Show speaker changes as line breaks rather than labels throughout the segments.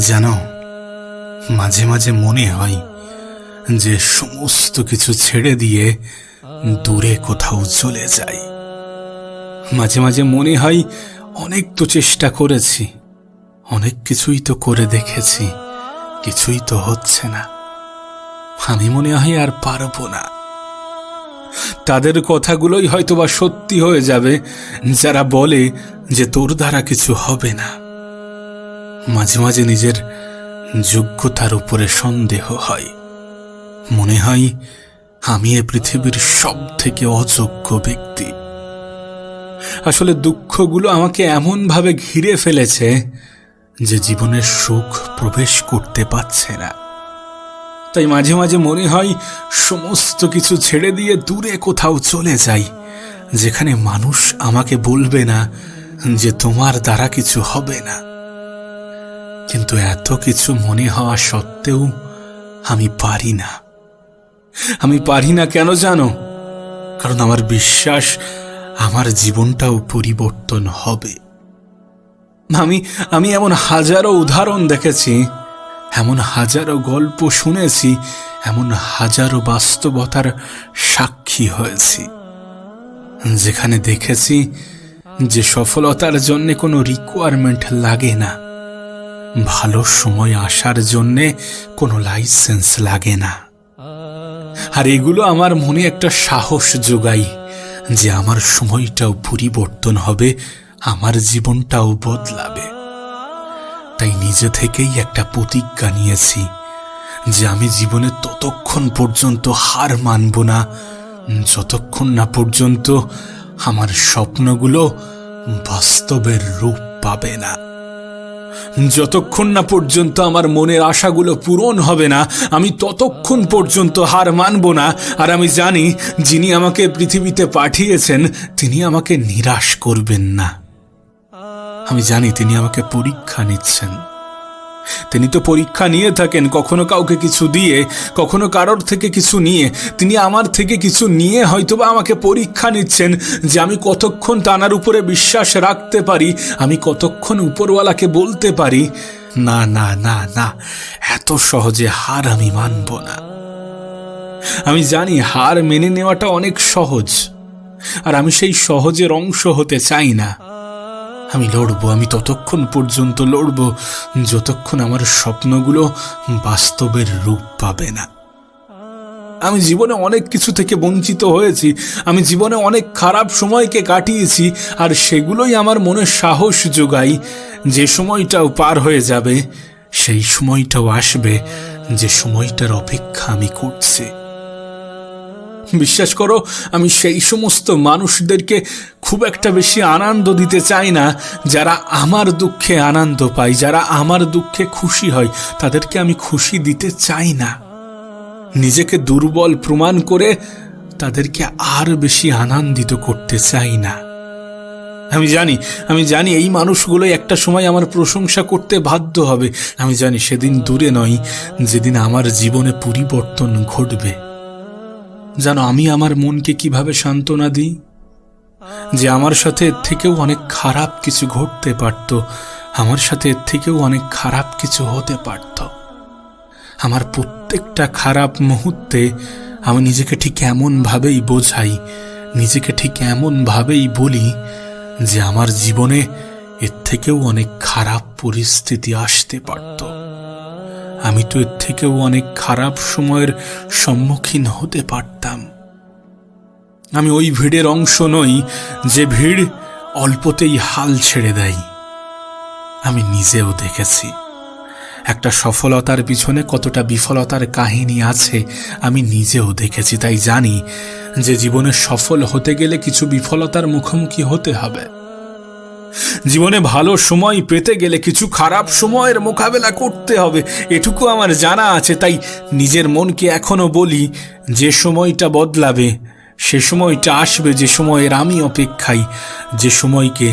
জানো, মাঝে মাঝে মনে হয় যে সমস্ত কিছু ছেড়ে দিয়ে দূরে কোথাও চলে যাই। মাঝে মাঝে মনে হয় অনেক তো চেষ্টা করেছি, অনেক কিছুই তো করে দেখেছি, কিছুই তো হচ্ছে না। আমি মনে হয় আর পারবো না। তাদের কথাগুলোই হয়তোবা সত্যি হয়ে যাবে যারা বলে যে তোর দ্বারা কিছু হবে না। মাঝে মাঝে নিজের যোগ্যতার উপরে সন্দেহ হয়। মনে হয় আমি এ পৃথিবীর সব থেকে অযোগ্য ব্যক্তি। আসলে দুঃখগুলো আমাকে এমন ভাবে ঘিরে ফেলেছে যে জীবনের সুখ প্রবেশ করতে পারছে না। তাই মাঝে মাঝে মনে হয় সমস্ত কিছু ছেড়ে দিয়ে দূরে কোথাও চলে যাই, যেখানে মানুষ আমাকে বলবে না যে তোমার দ্বারা কিছু হবে না। কিন্তু এত কিছু মনে হওয়া সত্ত্বেও আমি পারি না। আমি পারি না কেন জানো? কারণ আমার বিশ্বাস আমার জীবনটাও পরিবর্তন হবে। আমি এমন হাজারো উদাহরণ দেখেছি, এমন হাজারো গল্প শুনেছি, এমন হাজারো বাস্তবতার সাক্ষী হয়েছি, যেখানে দেখেছি যে সফলতার জন্য কোনো রিকোয়ারমেন্ট লাগে না, ভালো সময় আসার জন্যে কোনো লাইসেন্স লাগে না। আর এগুলো আমার মনে একটা সাহস যোগায় যে আমার সময়টাও পরিবর্তন হবে, আমার জীবনটাও বদলাবে। তাই নিজে থেকেই একটা প্রতিজ্ঞা নিয়েছি যে আমি জীবনে ততক্ষণ পর্যন্ত হার মানব না যতক্ষণ না পর্যন্ত আমার স্বপ্নগুলো বাস্তবের রূপ পাবে না, যতক্ষণ না পর্যন্ত আমার মনের আশাগুলো পূরণ হবে না, আমি ততক্ষণ পর্যন্ত হার মানব না। আর আমি জানি যিনি আমাকে পৃথিবীতে পাঠিয়েছেন তিনি আমাকে নিরাশ করবেন না। আমি জানি তিনি আমাকে পরীক্ষা নিচ্ছেন। তিনি তো পরীক্ষা নিয়ে থাকেন, কখনো কাউকে কিছু দিয়ে, কখনো কারোর থেকে কিছু নিয়ে। তিনি আমার থেকে কিছু নিয়ে হয়তোবা আমাকে পরীক্ষা নিচ্ছেন যে আমি কতক্ষণ তানার উপরে বিশ্বাস রাখতে পারি, আমি কতক্ষণ উপরওয়ালাকে বলতে পারি না না না না, এত সহজে হার আমি মানব না। আমি জানি হার মেনে নেওয়াটা অনেক সহজ, আর আমি সেই সহজের অংশ হতে চাই না। আমি লড়বো, আমি ততক্ষণ পর্যন্ত লড়বো যতক্ষণ আমার স্বপ্নগুলো বাস্তবের রূপ পাবে না। আমি জীবনে অনেক কিছু থেকে বঞ্চিত হয়েছি, আমি জীবনে অনেক খারাপ সময়কে কাটিয়েছি, আর সেগুলোই আমার মনে সাহস যোগায় যে সময়টাও পার হয়ে যাবে, সেই সময়টাও আসবে যে সময়টার অপেক্ষা আমি করছি। বিশ্বাস করো, আমি সেই সমস্ত মানুষদেরকে খুব একটা বেশি আনন্দ দিতে চাই না যারা আমার দুঃখে আনন্দ পায়, যারা আমার দুঃখে খুশি হয়, তাদেরকে আমি খুশি দিতে চাই না। নিজেকে দুর্বল প্রমাণ করে তাদেরকে আর বেশি আনন্দিত করতে চাই না। আমি জানি এই মানুষগুলো একটা সময় আমার প্রশংসা করতে বাধ্য হবে। আমি জানি সেদিন দূরে নয় যেদিন আমার জীবনে পরিবর্তন ঘটবে। জানো, আমি আমার মনকে কিভাবে সান্ত্বনা দিই যে আমার সাথে এর থেকেও অনেক খারাপ কিছু ঘটতে পারত, আমার সাথে এর থেকেও অনেক খারাপ কিছু হতে পারত। আমার প্রত্যেকটা খারাপ মুহূর্তে আমি নিজেকে ঠিক এমন ভাবেই বোঝাই, নিজেকে ঠিক এমন ভাবেই বলি যে আমার জীবনে এর থেকেও অনেক খারাপ পরিস্থিতি আসতে পারত, আমি তো এর থেকেও অনেক খারাপ সময়ের সম্মুখীন হতে পারতাম। আমি ওই ভিড়ের অংশ নই যে ভিড় অল্পতেই হাল ছেড়ে দেয়। আমি নিজেও দেখেছি একটা সফলতার পিছনে কতটা বিফলতার কাহিনী আছে, আমি নিজেও দেখেছি। তাই জানি যে জীবনে সফল হতে গেলে কিছু বিফলতার মুখোমুখি হতে হবে। জীবনে ভালো সময় পেতে গেলে কিছু খারাপ সময়ের মোকাবেলা করতে হবে, এটুকু আমার জানা আছে। তাই নিজের মনকে এখনো বলি, যে সময়টা বদলাবে সে সময়টা আসবে যে সময়ের আমি অপেক্ষায়, যে সময়কে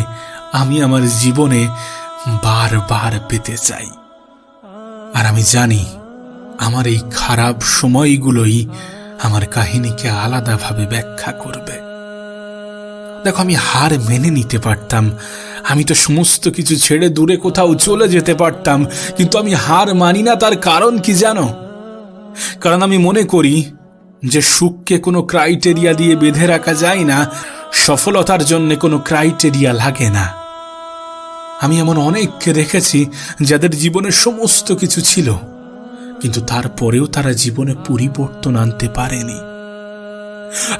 আমি আমার জীবনে বারবার পেতে চাই। আর আমি জানি আমার এই খারাপ সময়গুলোই আমার কাহিনীকে আলাদাভাবে ব্যাখ্যা করবে। দেখো, আমি হার মেনে নিতে পারতাম, আমি তো সমস্ত কিছু ছেড়ে দূরে কোথাও চলে যেতে পারতাম, কিন্তু আমি হার মানি না। তার কারণ কি জানো? কারণ আমি মনে করি যে সুখকে কোনো ক্রাইটেরিয়া দিয়ে বেঁধে রাখা যায় না, সফলতার জন্য কোনো ক্রাইটেরিয়া লাগে না। আমি এমন অনেককে দেখেছি যাদের জীবনে সমস্ত কিছু ছিল, কিন্তু তারপরেও তারা জীবনে পরিবর্তন আনতে পারেনি।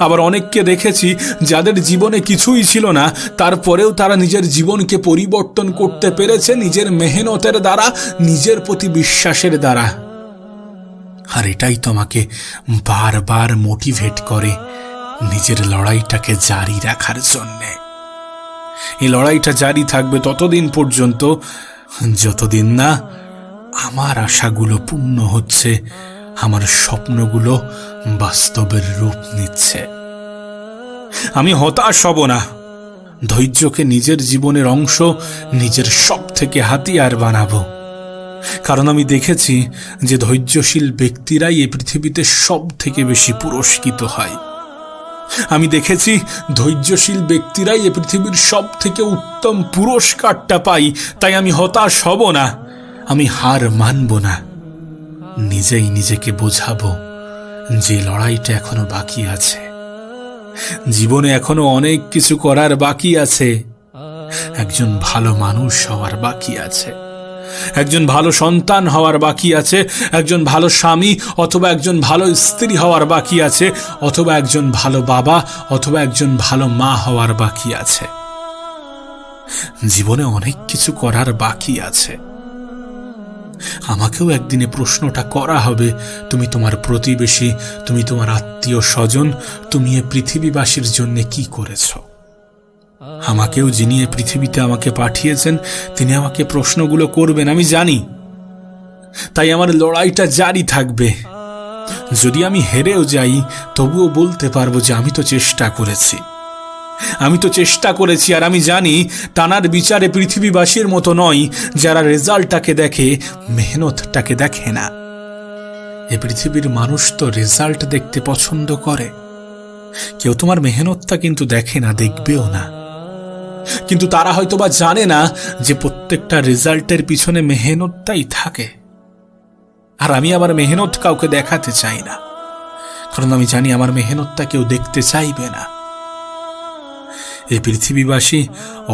আবার অনেককে দেখেছি যাদের জীবনে কিছুই ছিল না, তারপরেও তারা নিজের জীবনকে পরিবর্তন করতে পেরেছে নিজের মেহনতের দ্বারা, নিজের প্রতি বিশ্বাসের দ্বারা। আর এটাই তোমাকে বারবার মোটিভেট করে নিজের লড়াইটাকে জারি রাখার জন্যে। এই লড়াইটা জারি থাকবে ততদিন পর্যন্ত যতদিন না আমার আশাগুলো পূর্ণ হচ্ছে, আমার স্বপ্নগুলো বাস্তবের রূপ নিচ্ছে। আমি হতাশ হব না। ধৈর্যকে নিজের জীবনের অংশ, নিজের সব থেকে হাতিয়ার বানাবো। কারণ আমি দেখেছি যে ধৈর্যশীল ব্যক্তিরাই এই পৃথিবীতে সব থেকে বেশি পুরস্কৃত হয়। আমি দেখেছি ধৈর্যশীল ব্যক্তিরাই এই পৃথিবীর সব থেকে উত্তম পুরস্কারটা পাই। তাই আমি হতাশ হব না, আমি হার মানব না। নিজেই নিজেকে বোঝাবো যে লড়াইটা এখনো বাকি আছে, জীবনে এখনো অনেক কিছু করার বাকি আছে। একজন ভালো মানুষ হওয়ার বাকি আছে, একজন ভালো সন্তান হওয়ার বাকি আছে, একজন ভালো স্বামী অথবা একজন ভালো স্ত্রী হওয়ার বাকি আছে, অথবা একজন ভালো বাবা অথবা একজন ভালো মা হওয়ার বাকি আছে। জীবনে অনেক কিছু করার বাকি আছে। আমাকেও একদিনে প্রশ্নটা করা হবে, তুমি তোমার প্রতিবেশী, তুমি তোমার আত্মীয় স্বজন, তুমি এ পৃথিবীবাসীর জন্য কি করেছ? আমাকেও যিনি এ পৃথিবীতে আমাকে পাঠিয়েছেন তিনি আমাকে প্রশ্নগুলো করবেন, আমি জানি। তাই আমার লড়াইটা জারি থাকবে। যদি আমি হেরেও যাই তবুও বলতে পারবো যে আমি তো চেষ্টা করেছি, আমি তো চেষ্টা করেছি। আর আমি জানি টানার বিচারে পৃথিবীবাসীর মতো নয়, যারা রেজাল্টটাকে দেখে, মেহনতটাকে দেখে না। এ পৃথিবীর মানুষ তো রেজাল্ট দেখতে পছন্দ করে। কেউ তোমার মেহনতটা কিন্তু দেখে না, দেখবেও না। কিন্তু তারা হয়তোবা জানে না যে প্রত্যেকটা রেজাল্টের পিছনে মেহনতটাই থাকে। আর আমি আমার মেহনত কাউকে দেখাতে চাই না, কারণ আমি জানি আমার মেহনতটা কেউ দেখতে চাইবে না। এই পৃথিবীবাসী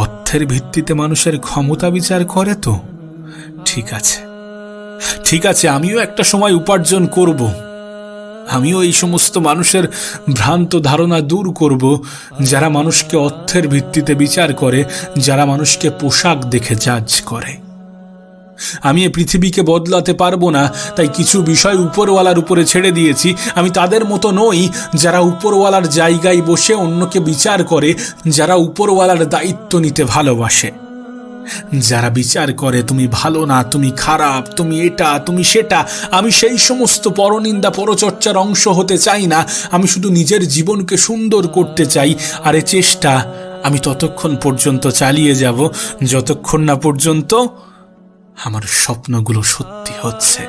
অর্থের ভিত্তিতে মানুষের ক্ষমতা বিচার করে তো ঠিক আছে, ঠিক আছে, আমিও একটা সময় উপার্জন করব। আমিও এই সমস্ত মানুষের ভ্রান্ত ধারণা দূর করব, যারা মানুষকে অর্থের ভিত্তিতে বিচার করে, যারা মানুষকে পোশাক দেখে জাজ করে। আমি এই পৃথিবীকে বদলাতে পারবো না, তাই কিছু বিষয় উপরওয়ালার উপরে ছেড়ে দিয়েছি। আমি তাদের মতো নই যারা উপরওয়ালার জায়গায় বসে অন্যকে বিচার করে, যারা উপরওয়ালার দায়িত্ব নিতে ভালোবাসে, যারা বিচার করে তুমি ভালো না, তুমি খারাপ, তুমি এটা, তুমি সেটা। আমি সেই সমস্ত পরনিন্দা পরচর্চার অংশ হতে চাই না। আমি শুধু নিজের জীবনকে সুন্দর করতে চাই। আর এ চেষ্টা আমি ততক্ষণ পর্যন্ত চালিয়ে যাব যতক্ষণ না পর্যন্ত আমার স্বপ্নগুলো সত্যি হচ্ছে,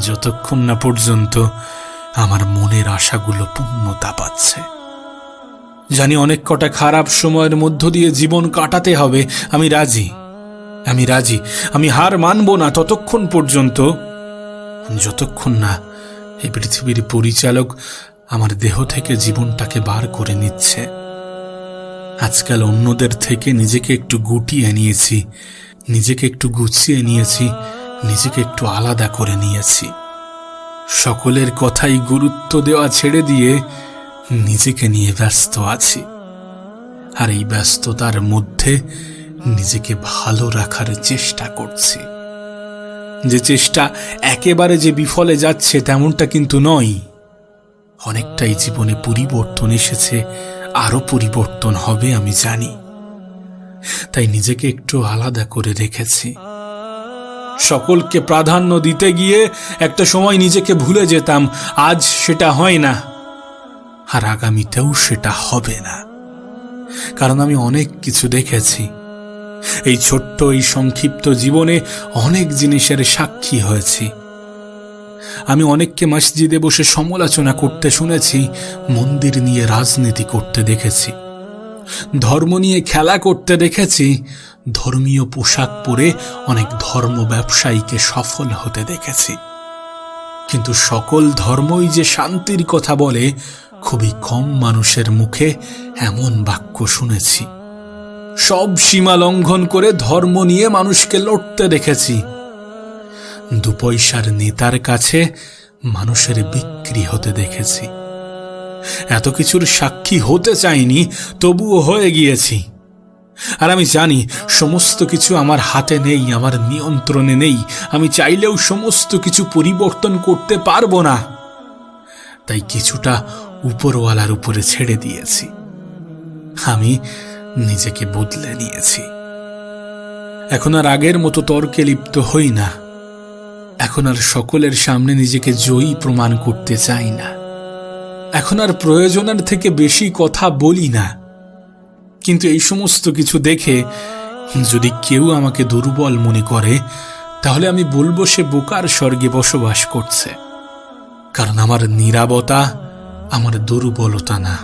যতক্ষণ না পর্যন্ত আমার মনের আশাগুলো পূর্ণতা পাচ্ছে। জানি অনেক কটা খারাপ সময়ের মধ্য দিয়ে জীবন কাটাতে হবে, আমি রাজি, আমি রাজি। আমি হার মানব না ততক্ষণ পর্যন্ত যতক্ষণ না এই পৃথিবীর পরিচালক আমার দেহ থেকে জীবনটাকে বার করে নিচ্ছে। আজকাল অন্যদের থেকে নিজেকে একটু গুটিয়ে নিয়েছি, নিজেকে একটু গুছিয়ে নিয়েছি, নিজেকে একটু আলাদা করে নিয়েছি। সকলের কথাই গুরুত্ব দেওয়া ছেড়ে দিয়ে নিজেকে নিয়ে ব্যস্ত আছি। আর এই ব্যস্ততার মধ্যে নিজেকে ভালো রাখার চেষ্টা করছি। যে চেষ্টা একেবারে যে বিফলে যাচ্ছে তেমনটা কিন্তু নয়। অনেকটাই জীবনে পরিবর্তন এসেছে, আরো পরিবর্তন হবে আমি জানি। তাই নিজেকে একটু আলাদা করে রেখেছি। সকলকে প্রাধান্য দিতে গিয়ে একটা সময় নিজেকে ভুলে যেতাম, আজ সেটা হয় না, আর আগামীতেও সেটা হবে না। কারণ আমি অনেক কিছু দেখেছি। এই ছোট্ট এই সংক্ষিপ্ত জীবনে অনেক জিনিসের সাক্ষী হয়েছি। আমি অনেককে মসজিদে বসে সমালোচনা করতে শুনেছি, মন্দির নিয়ে রাজনীতি করতে দেখেছি। ধর্ম নিয়ে খেলা করতে দেখেছি, ধর্মীয় পোশাক পরে অনেক ধর্ম ব্যবসায়ীকে সফল হতে দেখেছি। কিন্তু সকল ধর্মই যে শান্তির কথা বলে, খুবই কম মানুষের মুখে এমন বাক্য শুনেছি। সব সীমা লঙ্ঘন করে ধর্ম নিয়ে মানুষকে লড়তে দেখেছি। 2 পয়সার নেতার কাছে মানুষের বিক্রি হতে দেখেছি। এত কিছুর সাক্ষী হতে চাইনি, তবুও হয়ে গিয়েছি। আর আমি জানি সমস্ত কিছু আমার হাতে নেই, আমার নিয়ন্ত্রণে নেই। আমি চাইলেও সমস্ত কিছু পরিবর্তন করতে পারবো না। তাই কিছুটা উপরওয়ালার উপরে ছেড়ে দিয়েছি। আমি নিজেকে বদলে নিয়েছি। এখন আর আগের মতো তর্কে লিপ্ত হই না। এখন আর সকলের সামনে নিজেকে জয়ী প্রমাণ করতে চাই না। এখন আর প্রয়োজনের থেকে বেশি কথা বলি না। কিন্তু এই সমস্ত কিছু দেখে যদি কেউ আমাকে দুর্বল মনে করে, তাহলে আমি বলবো সে বোকার স্বর্গে বসবাস করছে। কারণ আমার নীরবতা আমার দুর্বলতা না।